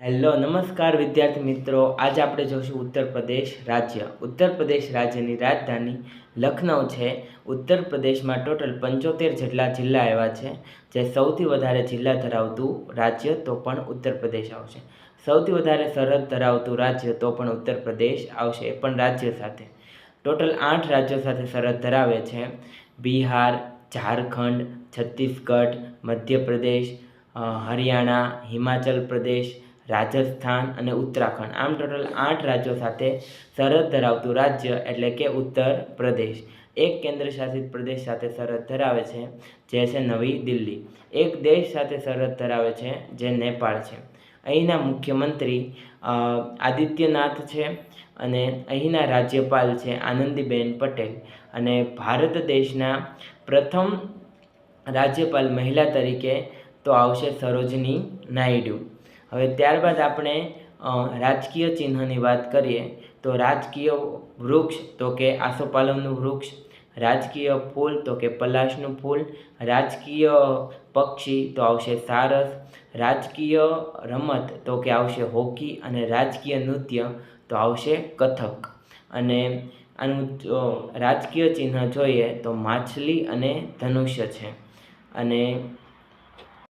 Hello નમસ્કાર વિદ્યાર્થી મિત્રો। आज આપણે જોશું ઉત્તર પ્રદેશ રાજ્ય। ઉત્તર પ્રદેશ રાજ્યની રાજધાની લખનઉ છે। ઉત્તર પ્રદેશમાં ટોટલ 75 જેટલા જિલ્લા આવ્યા છે, જે સૌથી વધારે જિલ્લા ધરાવતું રાજ્ય તો પણ ઉત્તર પ્રદેશ આવશે। સૌથી વધારે સરહદ ધરાવતું રાજ્ય તો પણ ઉત્તર પ્રદેશ આવશે, એ પણ રાજ્ય સાથે। ટોટલ 8 રાજ્યો સાથે સરહદ ધરાવે છે: બિહાર, ઝારખંડ, છત્તીસગઢ, મધ્યપ્રદેશ, હરિયાણા, હિમાચલ પ્રદેશ, રાજસ્થાન અને ઉત્તરાખંડ। આમ ટોટલ 8 રાજ્યો સાથે સરહદ ધરાવતું રાજ્ય એટલે કે ઉત્તર પ્રદેશ। એક કેન્દ્રશાસિત પ્રદેશ સાથે સરહદ ધરાવે છે, જે છે નવી દિલ્હી। એક દેશ સાથે સરહદ ધરાવે છે, જે નેપાળ છે। અહીંના મુખ્યમંત્રી આદિત્યનાથ છે અને અહીંના રાજ્યપાલ છે આનંદીબેન પટેલ। અને ભારત દેશના પ્રથમ રાજ્યપાલ મહિલા તરીકે તો આવશે સરોજની નાયડુ। હવે ત્યારબાદ આપણે રાજકીય ચિહ્નની વાત કરીએ તો રાજકીય વૃક્ષ તો કે આસોપાલવનું વૃક્ષ, રાજકીય ફૂલ તો કે પલાશનું ફૂલ, રાજકીય પક્ષી તો આવશે સારસ, રાજકીય રમત તો કે આવશે હોકી અને રાજકીય નૃત્ય તો આવશે કથક। અને આનું રાજકીય ચિહ્ન જોઈએ તો માછલી અને ધનુષ્ય છે। અને